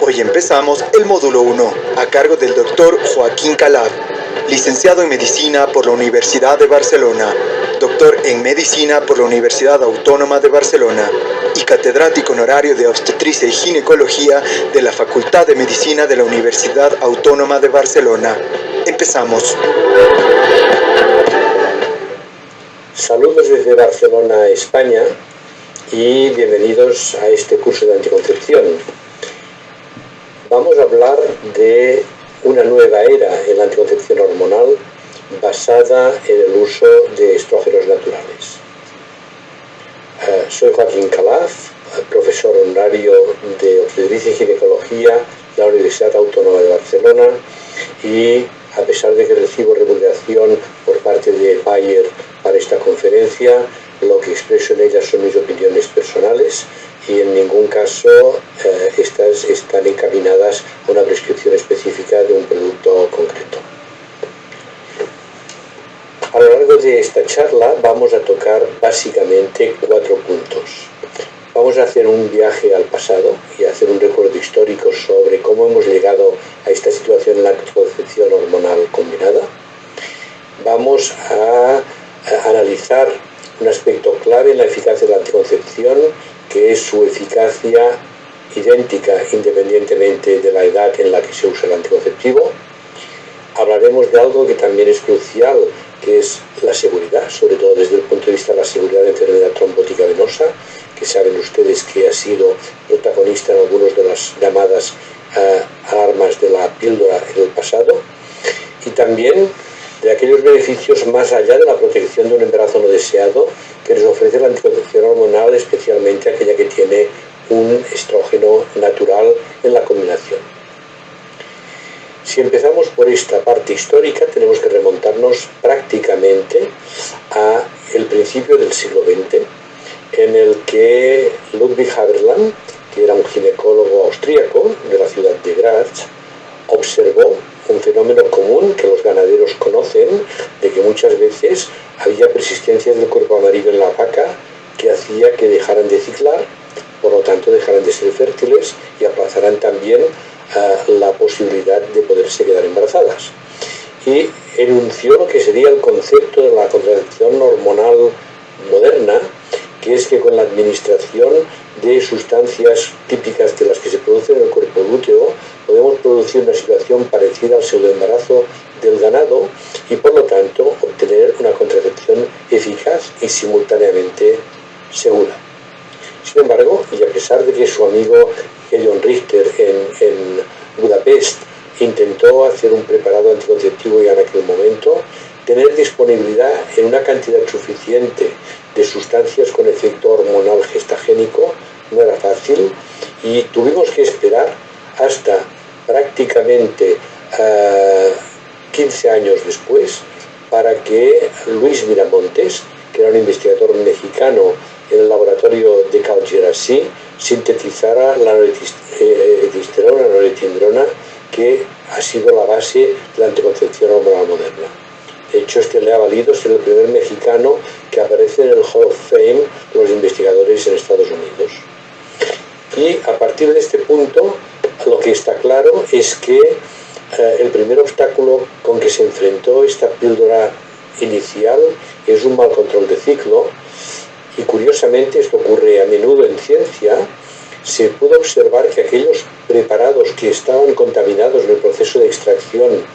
Hoy empezamos el módulo 1, a cargo del doctor Joaquín Calaf, licenciado en Medicina por la Universidad de Barcelona, doctor en Medicina por la Universidad Autónoma de Barcelona y catedrático honorario de Obstetricia y Ginecología de la Facultad de Medicina de la Universidad Autónoma de Barcelona. Empezamos. Saludos desde Barcelona, España, y bienvenidos a este curso de anticoncepción. Vamos a hablar de una nueva era en la anticoncepción hormonal basada en el uso de estrógenos naturales. Soy Joaquín Calaf, profesor honorario de Obstetricia y Ginecología de la Universidad Autónoma de Barcelona, y a pesar de que recibo remuneración por parte de Bayer para esta conferencia, lo que expreso en ella son mis opiniones personales y en ningún caso estas están encaminadas a una prescripción específica de un producto concreto. A lo largo de esta charla vamos a tocar básicamente 4 puntos. Vamos a hacer un viaje al pasado y a hacer un recuerdo histórico sobre cómo hemos llegado a esta situación en la anticoncepción hormonal combinada. Vamos a analizar un aspecto clave en la eficacia de la anticoncepción, que es su eficacia idéntica independientemente de la edad en la que se usa el anticonceptivo. Hablaremos de algo que también es crucial, que es la seguridad, sobre todo desde el punto de vista de la seguridad de enfermedad trombótica venosa, que saben ustedes que ha sido protagonista en algunas de las llamadas alarmas de la píldora en el pasado, y también de aquellos beneficios más allá de la protección de un embarazo no deseado que nos ofrece la anticoncepción hormonal, especialmente aquella que tiene un estrógeno natural en la combinación. Si empezamos por esta parte histórica, tenemos que remontarnos prácticamente a el principio del siglo XX, en el que Ludwig Haberland, que era un ginecólogo austríaco de la ciudad de Graz, observó un fenómeno común que los ganaderos conocen, de que muchas veces había persistencia del cuerpo amarillo en la vaca que hacía que dejaran de ciclar, por lo tanto dejaran de ser fértiles y aplazaran también la posibilidad de poderse quedar embarazadas. Y enunció lo que sería el concepto de la contracepción hormonal moderna, que es que con la administración de sustancias típicas de las que se producen en el cuerpo lúteo podemos producir una situación parecida al pseudoembarazo del ganado y por lo tanto obtener una contracepción eficaz y simultáneamente segura. Sin embargo, y a pesar de que su amigo Gedeon Richter en Budapest intentó hacer un preparado anticonceptivo ya en aquel momento, tener disponibilidad en una cantidad suficiente de sustancias con efecto hormonal gestagénico no era fácil, y tuvimos que esperar hasta prácticamente 15 años después para que Luis Miramontes, que era un investigador mexicano en el laboratorio de Cal-Gerassi, sintetizara la norethisterona, noretindrona, que ha sido la base de la anticoncepción hormonal moderna. De hecho, este le ha valido ser el primer mexicano que aparece en el Hall of Fame de los investigadores en Estados Unidos. Y a partir de este punto, lo que está claro es que el primer obstáculo con que se enfrentó esta píldora inicial es un mal control de ciclo, y curiosamente esto ocurre a menudo en ciencia. Se pudo observar que aquellos preparados que estaban contaminados en el proceso de extracción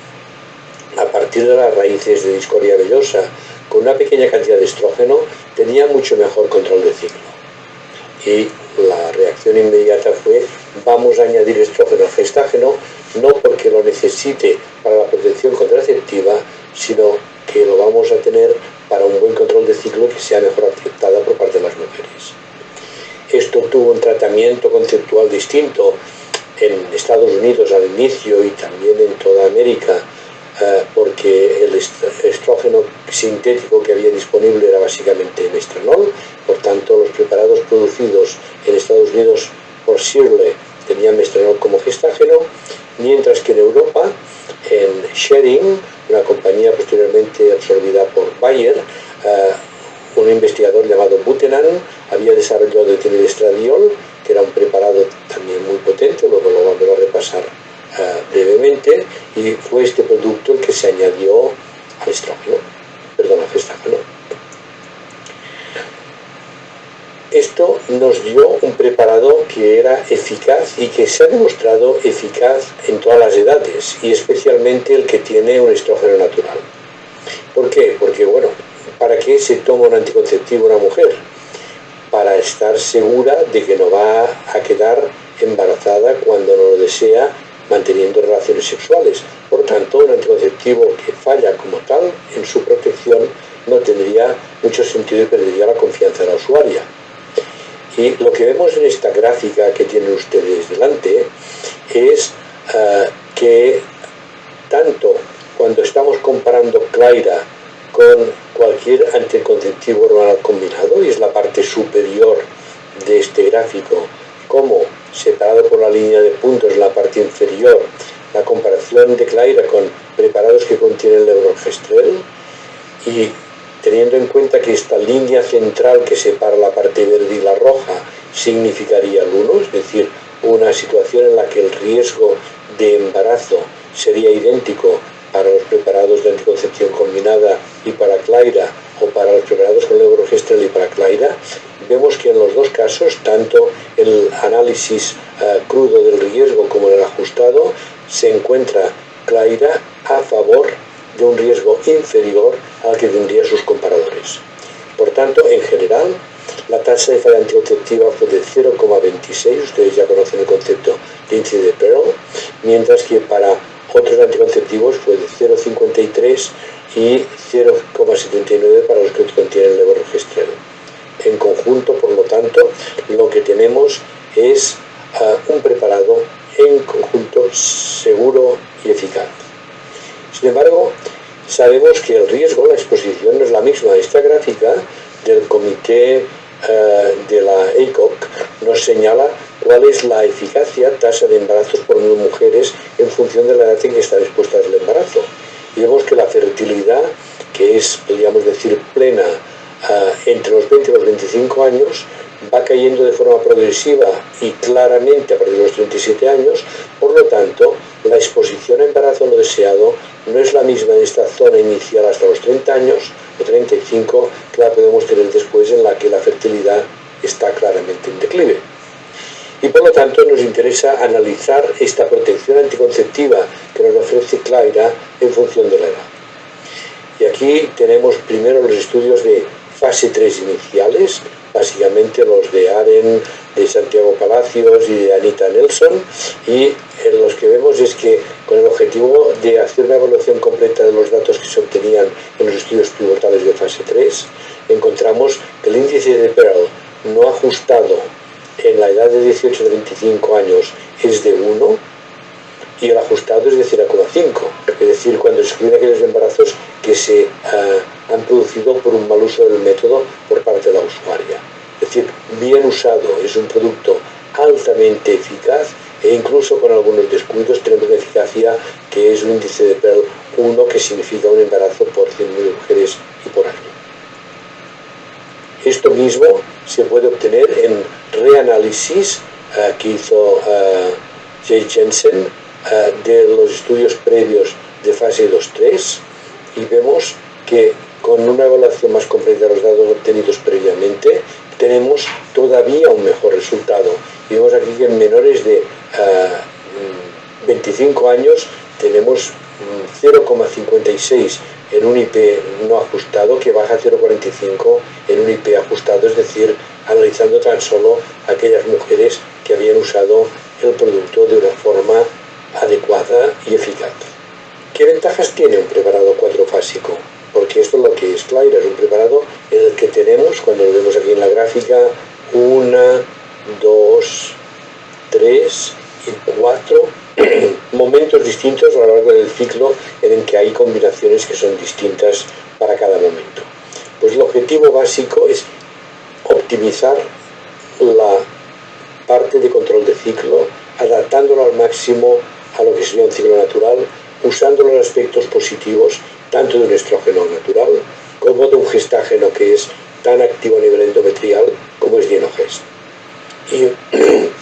a partir de las raíces de discordia vellosa con una pequeña cantidad de estrógeno tenían mucho mejor control de ciclo. Y la reacción inmediata fue: vamos a añadir estrógeno gestágeno, no porque lo necesite para la protección contraceptiva, sino que lo vamos a tener para un buen control de ciclo que sea mejor aceptada por parte de las mujeres. Esto tuvo un tratamiento conceptual distinto en Estados Unidos al inicio y también en toda América, porque el estrógeno sintético que había disponible era básicamente mestranol. Por tanto, los preparados producidos en Estados Unidos por Shirley tenían mestranol como gestágeno, mientras que en Europa, en Schering, una compañía posteriormente absorbida por Bayer, un investigador llamado Butenan había desarrollado el estradiol que era un preparado también muy potente, luego lo vamos a repasar brevemente, y fue este producto el que se añadió al estrógeno, a gestágeno. Esto nos dio un preparado que era eficaz y que se ha demostrado eficaz en todas las edades, y especialmente el que tiene un estrógeno natural. ¿Por qué? Porque, bueno, ¿para qué se toma un anticonceptivo una mujer? Para estar segura de que no va a quedar embarazada cuando no lo desea, manteniendo relaciones sexuales. Por tanto, un anticonceptivo que falla como tal en su protección no tendría mucho sentido y perdería la confianza de la usuaria. Y lo que vemos en esta gráfica que tienen ustedes delante es que tanto cuando estamos comparando Claira con cualquier anticonceptivo hormonal combinado, y es la parte superior de este gráfico, como separado por la línea de puntos en la parte inferior, la comparación de Claira con preparados que contienen levonorgestrel, y teniendo en cuenta que esta línea central que separa la parte verde y la roja significaría el 1, es decir, una situación en la que el riesgo de embarazo sería idéntico para los preparados de anticoncepción combinada y para Claira, o para los preparados con levonorgestrel y para Claira, vemos que en los dos casos, tanto en el análisis crudo del riesgo como en el ajustado, se encuentra Claira a favor de un riesgo inferior al que tendrían sus comparadores. Por tanto, en general, la tasa de falla anticonceptiva fue de 0,26, ustedes ya conocen el concepto de índice de Pearl, mientras que para otros anticonceptivos fue de 0,53 y 0,79 para los que contienen levonorgestrel. En conjunto, por lo tanto, lo que tenemos es un preparado en conjunto seguro y eficaz. Sin embargo, sabemos que el riesgo, la exposición, no es la misma. Esta gráfica del comité de la ACOG nos señala cuál es la eficacia, tasa de embarazos por mujeres en función de la edad en que están expuestas al embarazo. Y vemos que la fertilidad, que es, podríamos decir, plena entre los 20 y los 25 años, va cayendo de forma progresiva y claramente a partir de los 37 años. Por lo tanto, la exposición a embarazo no deseado no es la misma en esta zona inicial hasta los 30 años o 35 que la podemos tener después, en la que la fertilidad está claramente en declive. Y por lo tanto nos interesa analizar esta protección anticonceptiva que nos ofrece Claira en función de la edad. Y aquí tenemos primero los estudios de fase 3 iniciales, básicamente los de Aren, de Santiago Palacios y de Anita Nelson, y en los que vemos es que con el objetivo de hacer una evaluación completa de los datos que se obtenían en los estudios pivotales de fase 3, encontramos que el índice de Pearl no ajustado en la edad de 18 a 25 años es de 1 y el ajustado es de 0,5, es decir, cuando se excluyen aquellos embarazos que se han producido por un mal uso del método por parte de la usuaria. Es decir, bien usado, es un producto altamente eficaz, e incluso con algunos descuidos tenemos una eficacia que es un índice de Pearl 1, que significa un embarazo por 100.000 mujeres y por año. Esto mismo se puede obtener en reanálisis que hizo Jay Jensen de los estudios previos de fase 2-3, y vemos que con una evaluación más completa de los datos obtenidos previamente tenemos todavía un mejor resultado. Y vemos aquí que en menores de 25 años tenemos 0,56 en un IP no ajustado, que baja a 0,45 en un IP ajustado, es decir, analizando tan solo aquellas mujeres que habían usado el producto de una forma adecuada y eficaz. ¿Qué ventajas tiene un preparado cuatrofásico? Porque esto es lo que es Claira, es un preparado en el que tenemos, cuando lo vemos aquí en la gráfica, 1, 2, 3 y 4 momentos distintos a lo largo del ciclo en el que hay combinaciones que son distintas para cada momento. Pues el objetivo básico es optimizar la parte de control de ciclo, adaptándolo al máximo a lo que sería un ciclo natural, usando los aspectos positivos tanto de un estrógeno natural como de un gestágeno que es tan activo a nivel endometrial como es Dienogest. Y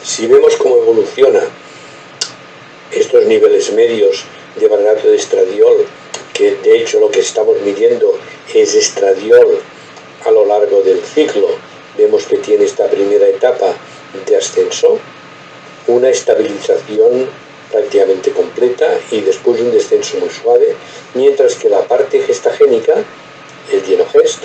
si vemos cómo evoluciona estos niveles medios de valerato de estradiol, que de hecho lo que estamos midiendo es estradiol a lo largo del ciclo, vemos que tiene esta primera etapa de ascenso, una estabilización prácticamente completa y después un descenso muy suave, mientras que la parte gestagénica, el dienogest,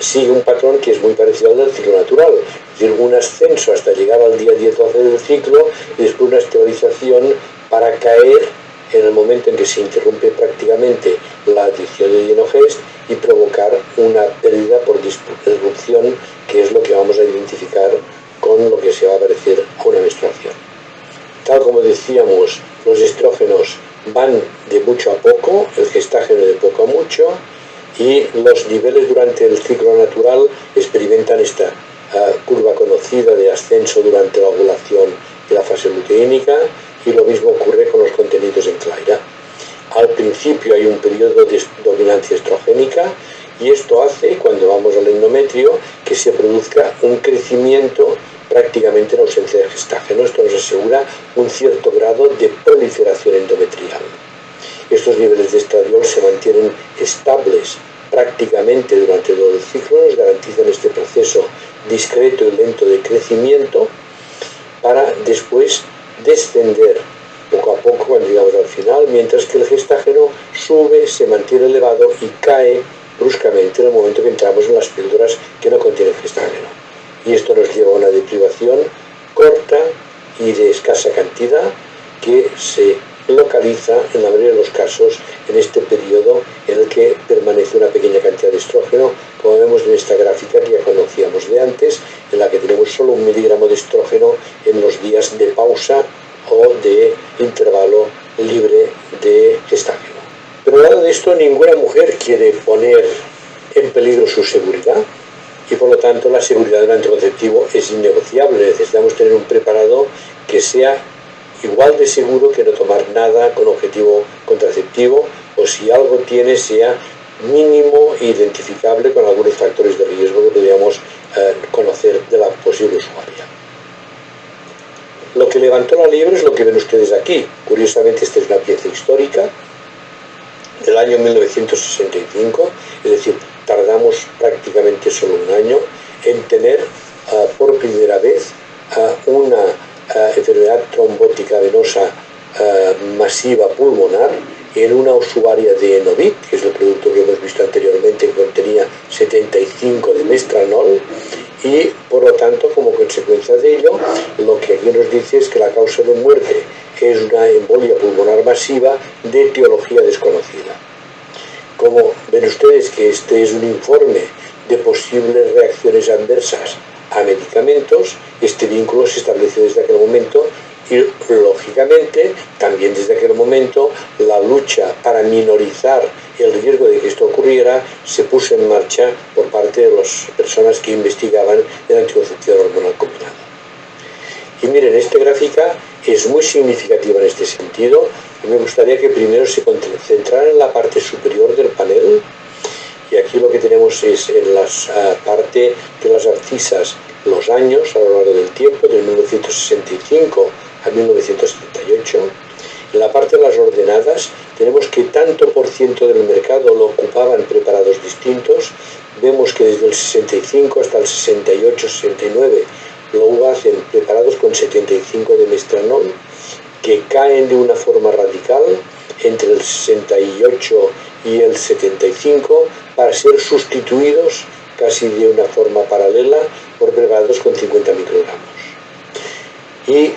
sigue un patrón que es muy parecido al del ciclo natural, es decir, un ascenso hasta llegar al día 10-12 del ciclo y después una estabilización para caer en el momento en que se interrumpe prácticamente la adición de dienogest y provocar una pérdida por disrupción, que es lo que vamos a identificar con lo que se va a parecer a una menstruación. Tal como decíamos, los estrógenos van de mucho a poco, el gestágeno de poco a mucho, y los niveles durante el ciclo natural experimentan esta curva conocida de ascenso durante la ovulación y la fase luteínica, y lo mismo ocurre con los contenidos en claira. Al principio hay un periodo de dominancia estrogénica y esto hace, cuando vamos al endometrio, que se produzca un crecimiento prácticamente en ausencia de gestágeno. Esto nos asegura un cierto grado de proliferación endometrial. Estos niveles de estradiol se mantienen estables prácticamente durante todo el ciclo, nos garantizan este proceso discreto y lento de crecimiento para después descender poco a poco cuando llegamos al final, mientras que el gestágeno sube, se mantiene elevado y cae bruscamente en el momento que entramos en las píldoras que no contienen gestágeno. Y esto nos lleva a una deprivación corta y de escasa cantidad que se localiza en la mayoría de los casos en este periodo en el que permanece una pequeña cantidad de estrógeno, como vemos en esta gráfica que ya conocíamos de antes, en la que tenemos solo 1 miligramo de estrógeno en los días de pausa o de intervalo libre de gestágeno. Pero al lado de esto, ninguna mujer quiere poner en peligro su seguridad y por lo tanto la seguridad del anticonceptivo es innegociable. Necesitamos tener un preparado que sea igual de seguro que no tomar nada con objetivo contraceptivo, o si algo tiene sea mínimo e identificable con algunos factores de riesgo que podríamos conocer de la posible usuaria. Lo que levantó la liebre es lo que ven ustedes aquí. Curiosamente, esta es una pieza histórica del año 1965, es decir, tardamos prácticamente solo un año en tener por primera vez una enfermedad trombótica venosa masiva pulmonar en una usuaria de Enovit, que es el producto que hemos visto anteriormente, que contenía 75 de mestranol, y por lo tanto, como consecuencia de ello, lo que aquí nos dice es que la causa de muerte es una embolia pulmonar masiva de etiología desconocida. Como ven ustedes que este es un informe de posibles reacciones adversas a medicamentos, este vínculo se estableció desde aquel momento y lógicamente también desde aquel momento la lucha para minorizar el riesgo de que esto ocurriera se puso en marcha por parte de las personas que investigaban el anticonceptivo hormonal combinado. Y miren, esta gráfica es muy significativa en este sentido y me gustaría que primero se concentrara en la parte superior del panel. Y aquí lo que tenemos es en la parte de las abscisas los años a lo largo del tiempo, de 1965 a 1978. En la parte de las ordenadas tenemos que tanto por ciento del mercado lo ocupaban preparados distintos. Vemos que desde el 65 hasta el 68-69 lo hacen preparados con 75 de mestranol, que caen de una forma radical entre el 68 y el 75 para ser sustituidos casi de una forma paralela por preparados con 50 microgramos. Y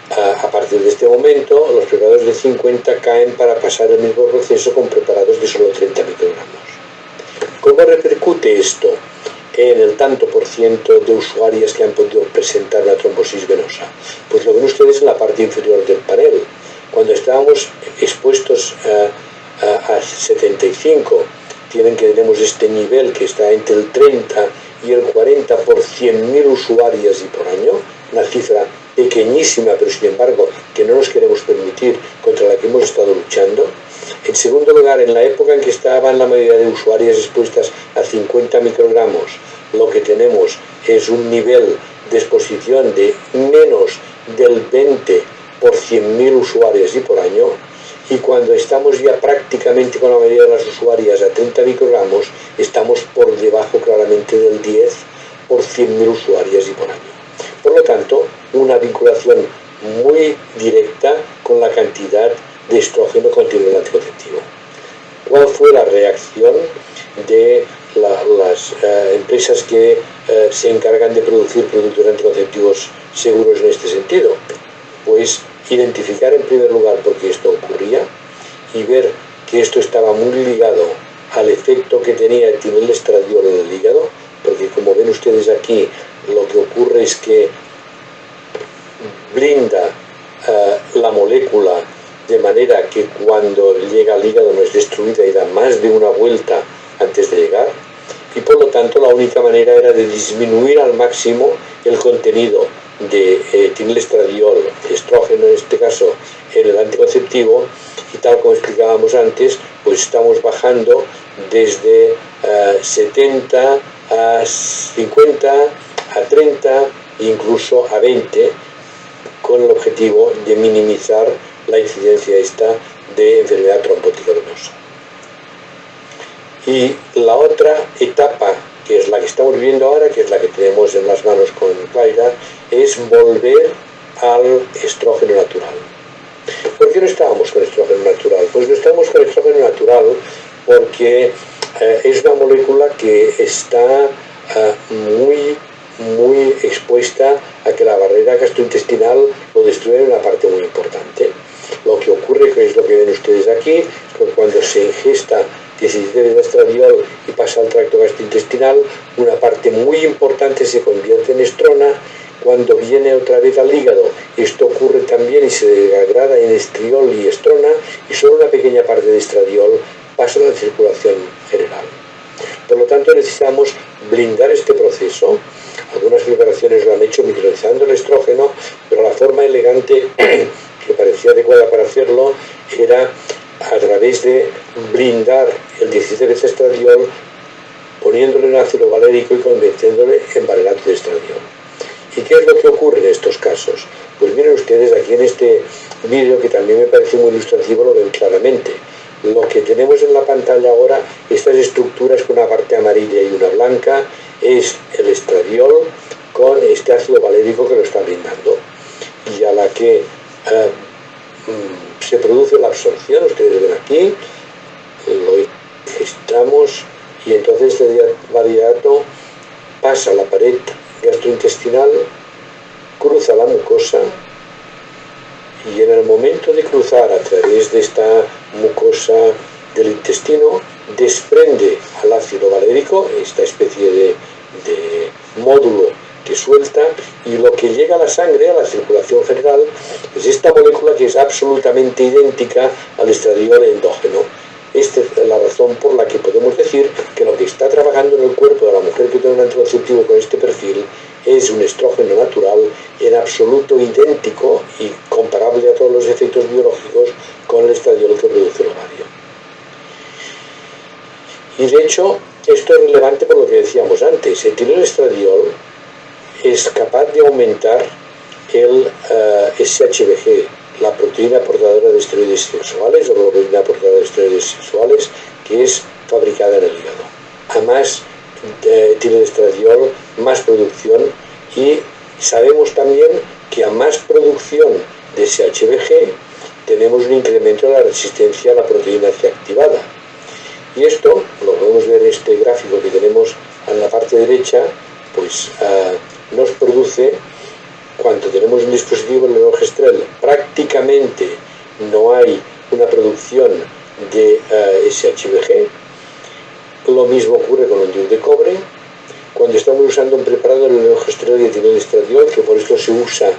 a partir de este momento los preparados de 50 caen para pasar el mismo proceso con preparados de solo 30 microgramos. ¿Cómo repercute esto en el tanto por ciento de usuarias que han podido presentar una trombosis venosa? Pues lo ven ustedes en la parte inferior del panel. Cuando estábamos expuestos a 75, tenemos este nivel que está entre el 30 y el 40 por 100.000 usuarias y por año, una cifra pequeñísima, pero sin embargo que no nos queremos permitir, contra la que hemos estado luchando. En segundo lugar, en la época en que estaban la mayoría de usuarias expuestas a 50 microgramos, lo que tenemos es un nivel de exposición de menos del 20 por 100.000 usuarias y por año, y cuando estamos ya prácticamente con la mayoría de las usuarias a 30 microgramos, estamos por debajo claramente del 10 por 100.000 usuarias y por año. Por lo tanto, una vinculación muy directa con la cantidad de estrógeno contenido en el anticonceptivo. ¿Cuál fue la reacción de las empresas que se encargan de producir productos anticonceptivos seguros en este sentido? Pues identificar en primer lugar por qué esto ocurría y ver que esto estaba muy ligado al efecto que tenía el etilenestradiol en el hígado, porque como ven ustedes aquí, lo que ocurre es que blinda la molécula de manera que cuando llega al hígado no es destruida y da más de una vuelta antes de llegar, y por lo tanto la única manera era de disminuir al máximo el contenido de etilenestradiol, estrógeno en este caso, en el anticonceptivo, y tal como explicábamos antes, pues estamos bajando desde 70 a 50, a 30, incluso a 20, con el objetivo de minimizar la incidencia esta de enfermedad trombótica venosa. Y la otra etapa, que es la que estamos viviendo ahora, que es la que tenemos en las manos con Clayra, es volver al estrógeno natural. ¿Por qué no estábamos con estrógeno natural? Pues no estamos con estrógeno natural porque es una molécula que está muy expuesta a que la barrera gastrointestinal lo destruya en una parte muy importante. Lo que ocurre, que es lo que ven ustedes aquí, es que cuando se ingesta 17 de estradiol y pasa al tracto gastrointestinal, una parte muy importante se convierte en estrona. Cuando viene otra vez al hígado, esto ocurre también y se degrada en estriol y estrona, y solo una pequeña parte de estradiol pasa a la circulación general. Por lo tanto, necesitamos blindar este proceso. Algunas preparaciones lo han hecho micronizando el estrógeno, pero la forma elegante que parecía adecuada para hacerlo era a través de blindar el 17 estradiol, poniéndole un ácido valérico y convirtiéndole en valerato de estradiol. ¿Y qué es lo que ocurre en estos casos? Pues miren ustedes aquí en este vídeo, que también me parece muy ilustrativo, lo ven claramente. Lo que tenemos en la pantalla ahora, estas estructuras con una parte amarilla y una blanca, es el estradiol con este ácido valérico que lo está blindando. Y a la que se produce la absorción, ustedes ven aquí, lo ingestamos y entonces este valerato pasa a la pared gastrointestinal, cruza la mucosa y en el momento de cruzar a través de esta mucosa del intestino desprende al ácido valérico, esta especie de módulo que suelta, y lo que llega a la sangre, a la circulación general, es esta molécula que es absolutamente idéntica al estradiol endógeno. Esta es la razón por la que podemos decir que lo que está trabajando en el cuerpo de la mujer que tiene un anticonceptivo con este perfil es un estrógeno natural en absoluto idéntico y comparable a todos los efectos biológicos con el estradiol que produce el ovario. Y de hecho, esto es relevante por lo que decíamos antes. El etilenestradiol es capaz de aumentar el SHBG, la proteína portadora de esteroides sexuales o globulina portadora de esteroides sexuales, que es fabricada en el hígado. A más etilenestradiol, más producción, y sabemos también que a más producción de SHBG tenemos un incremento de la resistencia a la proteína C activada. Y esto lo podemos ver en este gráfico que tenemos en la parte derecha, pues nos produce, cuando tenemos un dispositivo en el levogestrel, prácticamente no hay una producción de SHBG. Lo mismo ocurre con el diol de cobre. Cuando estamos usando un preparado de levogestrel y etilenestradiol, que por esto se usa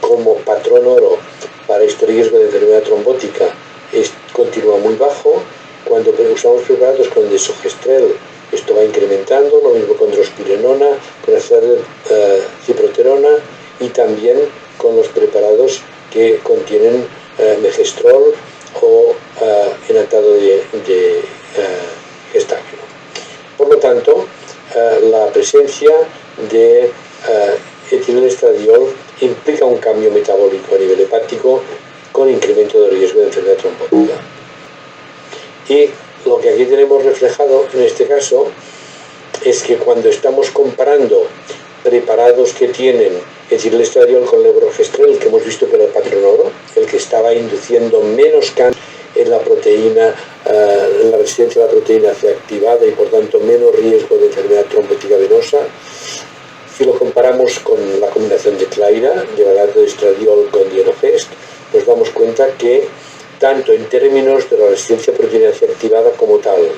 como patrón oro para este riesgo de enfermedad trombótica, continúa muy bajo. Cuando usamos preparados con desogestrel, esto va incrementando, lo mismo con drospirenona, con ciproterona, y también con los preparados que contienen megestrol o enantado de gestágeno. Por lo tanto, la presencia de etilestradiol implica un cambio metabólico a nivel hepático con incremento de riesgo de enfermedad trombótica. Y lo que aquí tenemos reflejado en este caso es que cuando estamos comparando preparados que tienen etilestradiol con levonorgestrel, que hemos visto que era el patrón oro, el que estaba induciendo menos cáncer en la proteína, la resistencia a la proteína C activada y por tanto menos riesgo de enfermedad trombótica venosa. Si lo comparamos con la combinación de Claira, de valato de estradiol con dienogest, nos damos cuenta que tanto en términos de la resistencia a proteína C activada como tal,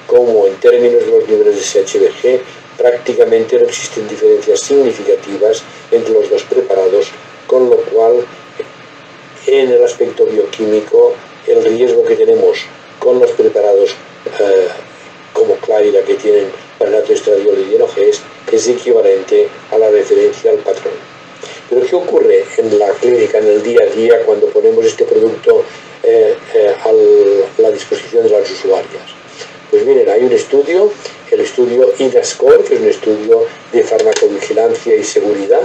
como en términos de los niveles de SHBG, prácticamente no existen diferencias significativas entre los dos preparados, con lo cual en el aspecto bioquímico el riesgo que tenemos con los preparados como Claira, que tienen valato de estradiol y dienogest, es equivalente a la referencia al patrón. Pero ¿qué ocurre en la clínica, en el día a día, cuando ponemos este producto a la disposición de las usuarias? Pues miren, hay un estudio, el estudio IDASCORE, que es un estudio de farmacovigilancia y seguridad,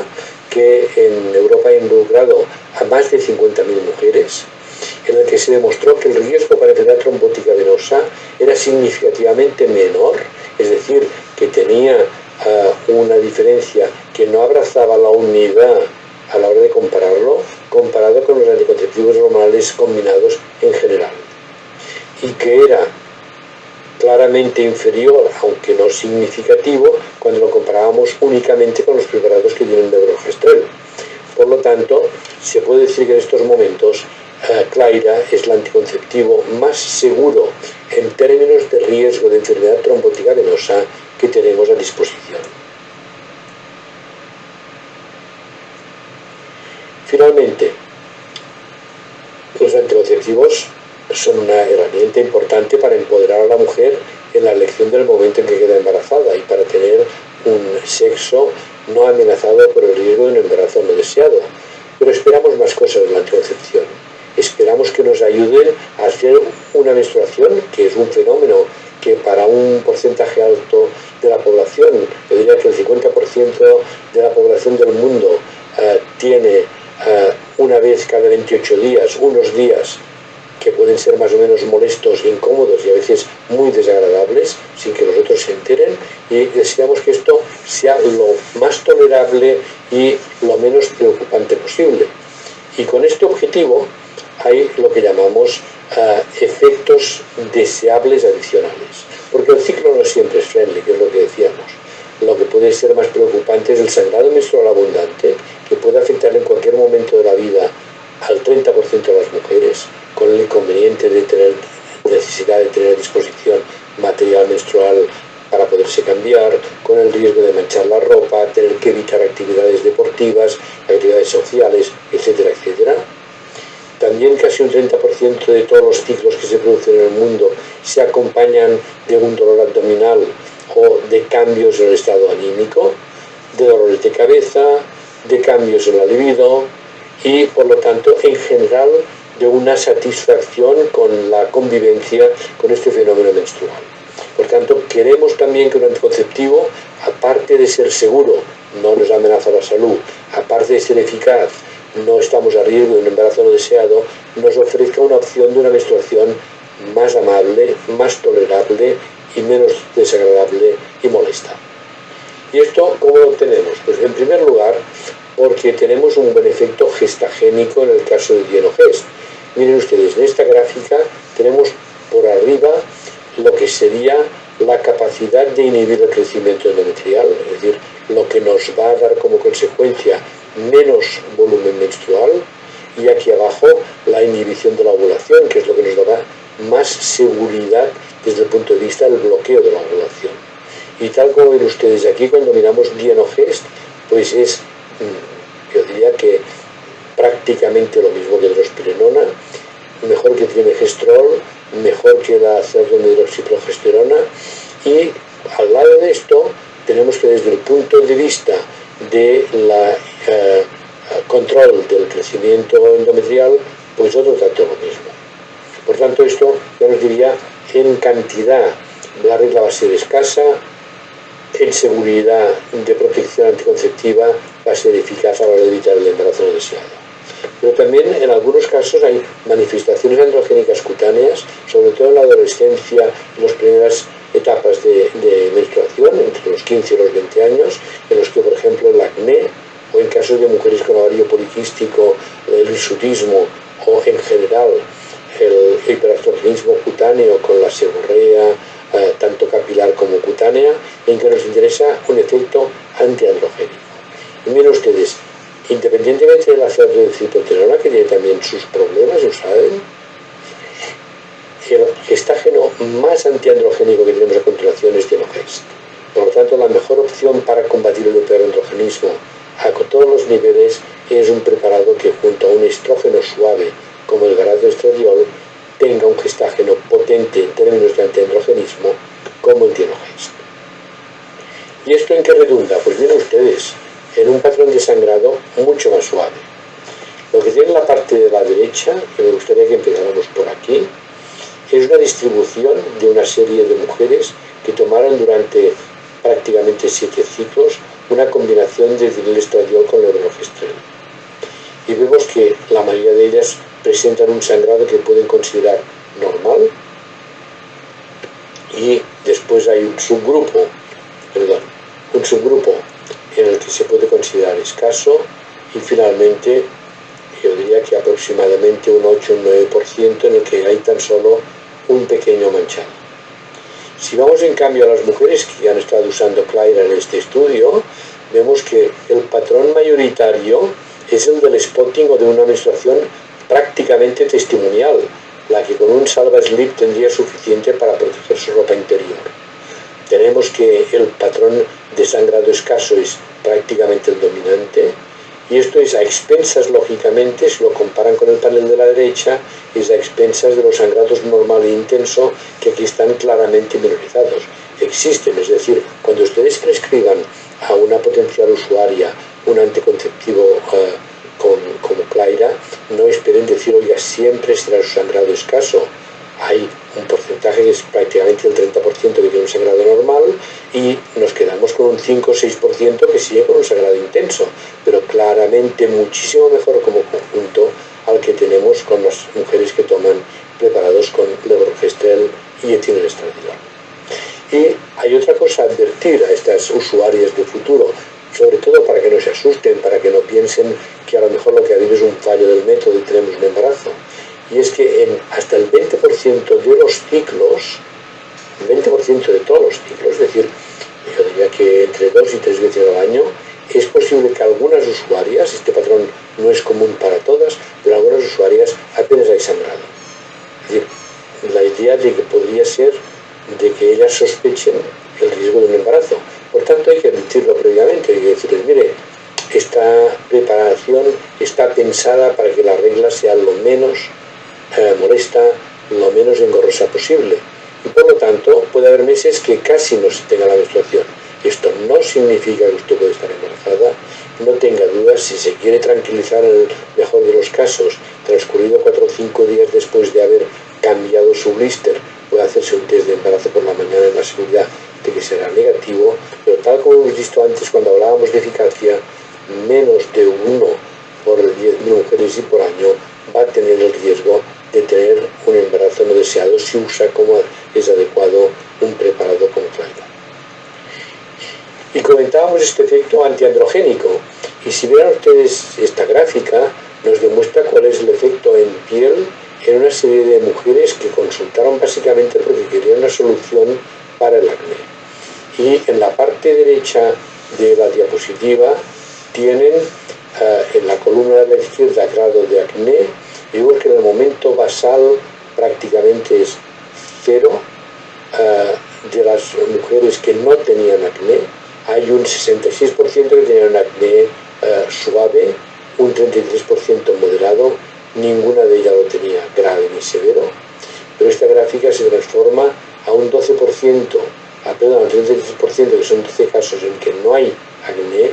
que en Europa ha involucrado a más de 50.000 mujeres, en el que se demostró que el riesgo para enfermedad trombótica venosa era significativamente menor, es decir, que tenía una diferencia que no abrazaba la unidad a la hora de compararlo, comparado con los anticonceptivos hormonales combinados en general, y que era claramente inferior, aunque no significativo, cuando lo comparábamos únicamente con los preparados que tienen levonorgestrel. Por lo tanto, se puede decir que en estos momentos Claira es el anticonceptivo más seguro en términos de riesgo de enfermedad trombótica venosa que tenemos a disposición. Finalmente, los anticonceptivos son una herramienta importante para empoderar a la mujer en la elección del momento en que queda embarazada y para tener un sexo no amenazado por el riesgo de un embarazo no deseado. Pero esperamos más cosas de la anticoncepción. Esperamos que nos ayuden a hacer una menstruación, que es un fenómeno que para un porcentaje alto de la población, yo diría que el 50% de la población del mundo tiene una vez cada 28 días, unos días que pueden ser más o menos molestos, incómodos y a veces muy desagradables, sin que los otros se enteren, y deseamos que esto sea lo más tolerable y lo menos preocupante posible. Y con este objetivo hay lo que llamamos efectos deseables adicionales, porque el ciclo no siempre es friendly, que es lo que decíamos. Lo que puede ser más preocupante es el sangrado menstrual abundante, que puede afectar en cualquier momento de la vida al 30% de las mujeres, con el inconveniente de tener necesidad de tener a disposición material menstrual para poderse cambiar, con el riesgo de manchar la ropa, tener que evitar actividades deportivas, actividades sociales, etcétera, etcétera. También casi un 30% de todos los ciclos que se producen en el mundo se acompañan de un dolor abdominal o de cambios en el estado anímico, de dolores de cabeza, de cambios en la libido y, por lo tanto, en general, de una satisfacción con la convivencia con este fenómeno menstrual. Por tanto, queremos también que un anticonceptivo, aparte de ser seguro, no nos amenaza la salud, aparte de ser eficaz, no estamos a riesgo de un embarazo no deseado, nos ofrezca una opción de una menstruación más amable, más tolerable y menos desagradable y molesta. ¿Y esto cómo lo obtenemos? Pues en primer lugar, porque tenemos un buen efecto gestagénico en el caso de dienogest. Miren ustedes, en esta gráfica tenemos por arriba lo que sería la capacidad de inhibir el crecimiento endometrial, es decir, lo que nos va a dar como consecuencia menos volumen menstrual, y aquí abajo la inhibición de la ovulación, que es lo que nos dará más seguridad desde el punto de vista del bloqueo de la ovulación. Y tal como ven ustedes aquí, cuando miramos dienogest, pues es, yo diría que prácticamente lo mismo que drospirenona, mejor que trimegestrol, mejor que la hidroxiprogesterona, y al lado de esto tenemos que desde el punto de vista de la control del crecimiento endometrial, pues otro tanto lo mismo. Por tanto, esto yo nos diría en cantidad la regla va a ser escasa, en seguridad de protección anticonceptiva va a ser eficaz a la hora de evitar el embarazo no deseado. Pero también en algunos casos hay manifestaciones androgénicas cutáneas, sobre todo en la adolescencia, en las primeras etapas de menstruación, entre los 15 y los 20 años, en los que, por ejemplo, el acné, o en casos de mujeres con ovario poliquístico, el hirsutismo, o en general el hiperandrogenismo cutáneo con la seborrea, tanto capilar como cutánea, en que nos interesa un efecto antiandrogénico. Y miren ustedes, independientemente de la ciproterona, que tiene también sus problemas, ¿lo saben? El gestágeno más antiandrogénico que tenemos a continuación es Dianogest. Por lo tanto, la mejor opción para combatir el hiperandrogenismo a todos los niveles es un preparado que, junto a un estrógeno suave como el garadoestradiol, tenga un gestágeno potente en términos de antiandrogenismo como el Dianogest. ¿Y esto en qué redunda? Pues miren ustedes, en un patrón de sangrado mucho más suave. Lo que tiene en la parte de la derecha, que me gustaría que empezáramos por aquí, es una distribución de una serie de mujeres que tomaron durante prácticamente 7 ciclos una combinación de dilestradiol con levonorgestrel. Y vemos que la mayoría de ellas presentan un sangrado que pueden considerar normal, y después hay un subgrupo en el que se puede considerar escaso, y finalmente yo diría que aproximadamente un 8 o un 9% en el que hay tan solo un pequeño manchado. Si vamos en cambio a las mujeres que han estado usando Claira en este estudio, vemos que el patrón mayoritario es el del spotting o de una menstruación prácticamente testimonial, la que con un salva slip tendría suficiente para proteger su ropa interior. Tenemos que el patrón de sangrado escaso es prácticamente el dominante, y esto es a expensas, lógicamente, si lo comparan con el panel de la derecha, es a expensas de los sangrados normal e intenso, que aquí están claramente minorizados. Existen, es decir, cuando ustedes prescriban a una potencial usuaria un anticonceptivo como Claira, no esperen decir, oiga, siempre será su sangrado escaso. Hay un porcentaje que es prácticamente el 30% que tiene un sangrado normal, y nos quedamos con un 5 o 6% que sigue con un sangrado intenso, pero claramente muchísimo mejor como conjunto al que tenemos con las mujeres que toman preparados con levonorgestrel y etilestradiol. Y hay otra cosa a advertir a estas usuarias de futuro, sobre todo para que no se asusten, para que no piensen que a lo mejor lo que ha habido es un fallo del método y tenemos un embarazo. Y es que hasta el 20% de los ciclos, el 20% de todos los ciclos, es decir, yo diría que entre 2 y 3 veces al año, es posible que algunas usuarias, este patrón no es común para todas, pero algunas usuarias apenas hay sangrado. Es decir, la idea de que podría ser de que ellas sospechen el riesgo de un embarazo. Por tanto, hay que advertirlo previamente, hay que decirles, mire, esta preparación está pensada para que la regla sea lo menos molesta, lo menos engorrosa posible, y por lo tanto puede haber meses que casi no se tenga la menstruación. Esto no significa que usted puede estar embarazada. No tenga dudas, si se quiere tranquilizar en el mejor de los casos, transcurrido 4 o 5 días después de haber cambiado su blister, puede hacerse un test de embarazo por la mañana en la seguridad de que será negativo, pero tal como hemos visto antes cuando hablábamos de eficacia, menos de 1 por 10.000 mujeres y por año va a tener el riesgo de tener un embarazo no deseado si usa como es adecuado un preparado como Claira. Y comentábamos este efecto antiandrogénico, y si vieran ustedes esta gráfica, nos demuestra cuál es el efecto en piel en una serie de mujeres que consultaron básicamente porque querían una solución para el acné. Y en la parte derecha de la diapositiva tienen en la columna de la izquierda grado de acné, y vemos que en el momento basal prácticamente es 0. De las mujeres que no tenían acné, hay un 66% que tenían acné suave, un 33% moderado, ninguna de ellas lo tenía grave ni severo, pero esta gráfica se transforma a un 12%, perdón, al 33%, que son 12 casos en que no hay acné,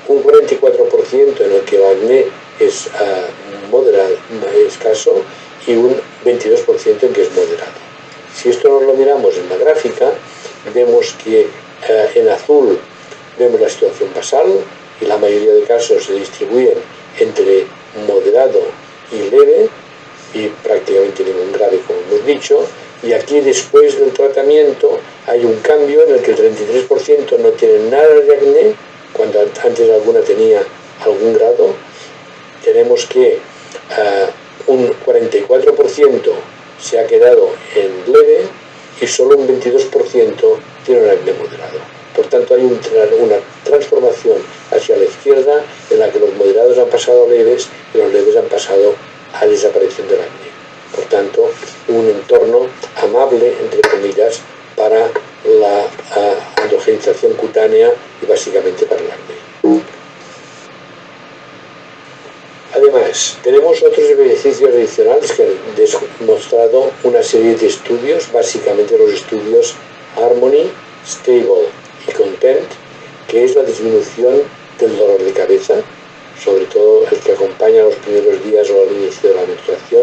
un 44% en el que el acné es moderado, escaso, y un 22% en que es moderado. Si esto nos lo miramos en la gráfica, vemos que en azul vemos la situación basal, y la mayoría de casos se distribuyen entre moderado y leve, y prácticamente ningún grave, como hemos dicho. Y aquí, después del tratamiento, hay un cambio en el que el 33% no tienen nada de acné, cuando antes alguna tenía algún grado. Tenemos que un 44% se ha quedado en leve y solo un 22% tiene un acné moderado. Por tanto, hay una transformación hacia la izquierda en la que los moderados han pasado a leves y los leves han pasado a desaparición del acné. Por tanto, un entorno amable, entre comillas, para la androgenización cutánea y básicamente para el acné. Además, tenemos otros beneficios adicionales que han demostrado una serie de estudios, básicamente los estudios Harmony, Stable y Content, que es la disminución del dolor de cabeza, sobre todo el que acompaña los primeros días o al inicio de la menstruación,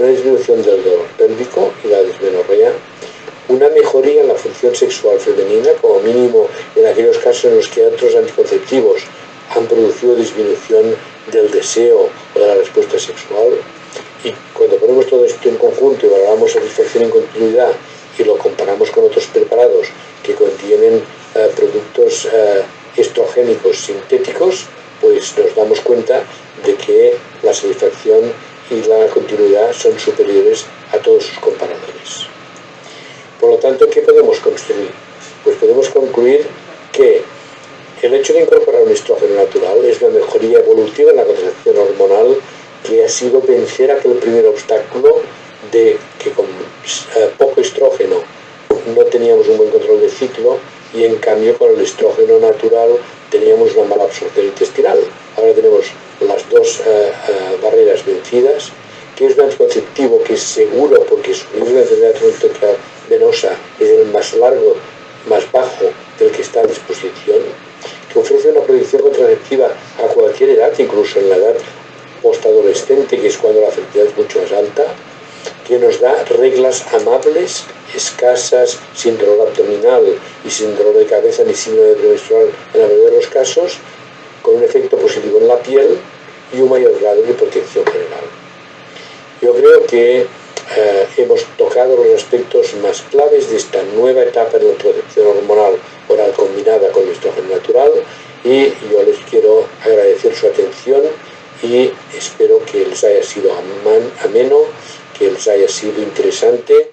una disminución del dolor pélvico y la dismenorrea, una mejoría en la función sexual femenina, como mínimo en aquellos casos en los que otros anticonceptivos han producido disminución del deseo o de la respuesta sexual. Y cuando ponemos todo esto en conjunto y valoramos satisfacción en continuidad y lo comparamos con otros preparados que contienen productos estrogénicos sintéticos, pues nos damos cuenta de que la satisfacción y la continuidad son superiores a todos sus comparadores. Por lo tanto, ¿qué podemos construir? Pues podemos concluir que el hecho de incorporar un estrógeno natural es una mejoría evolutiva en la contracción hormonal que ha sido vencer aquel primer obstáculo de que con poco estrógeno no teníamos un buen control del ciclo y en cambio con el estrógeno natural teníamos una mala absorción intestinal. Ahora tenemos las dos barreras vencidas, que es un anticonceptivo que es seguro porque su riesgo de enfermedad reumatoidea venosa es el más largo, más bajo del que está a disposición, que ofrece una protección contraceptiva a cualquier edad, incluso en la edad postadolescente, que es cuando la fertilidad es mucho más alta, que nos da reglas amables, escasas, sin dolor abdominal y sin dolor de cabeza ni síndrome premenstrual en la mayoría de los casos, con un efecto positivo en la piel y un mayor grado de protección general. Yo creo que hemos tocado los aspectos más claves de esta nueva etapa de la protección hormonal oral combinada con el estrógeno natural, y yo les quiero agradecer su atención y espero que les haya sido ameno, que les haya sido interesante.